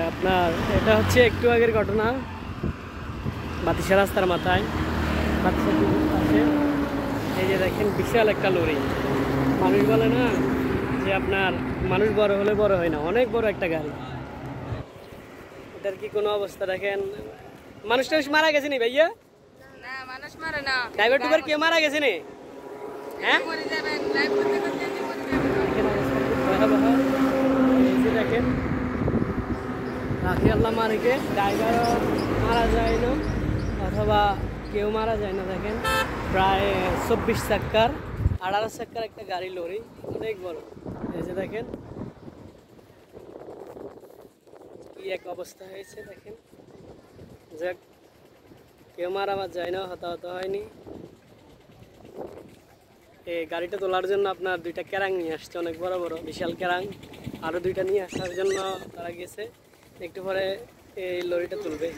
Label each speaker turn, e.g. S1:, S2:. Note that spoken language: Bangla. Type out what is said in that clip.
S1: আপনার এটা হচ্ছে একটু আগের ঘটনা, বাতিশা রাস্তার মাথায় বাতিশা পাশে এই যে দেখেন বিশাল একটা লরি। মানুষ বলে না যে আপনার মানুষ বড় হলে বড় হয় না, অনেক বড় একটা গাড়ি। এটার কি কোনো অবস্থা দেখেন। মানুষ টানুষ মারা গেছে নি ভাইয়া?
S2: না, মানুষ মারে না।
S1: ড্রাইভার টুবার কে মারা গেছে নি? হ্যাঁ,
S2: মরে যাবেন, লাইভ করতে করতে মরে যাবেন।
S1: দেখেন অবস্থা খুব ভয়াবহ। এই যে দেখেন রাখি আল্লাহ মালিকে, ড্রাইভারও মারা যায় না অথবা কেউ মারা যায় না। দেখেন প্রায় 24 চাক্কার 18 চাক্কার একটা গাড়ি, লরি, অনেক বড়। এই যে দেখেন কি এক অবস্থা হয়েছে দেখেন। যাক, কেউ মারা যায় না, হতাহত হয়নি। এই গাড়িটা তোলার জন্য আপনার 2টা ক্যারাং নিয়ে আসছে, অনেক বড় বড় বিশাল ক্যারাং। আরও 2টা নিয়ে আসার জন্য তারা গেছে, একটু পরে এই লরিটা তুলবে।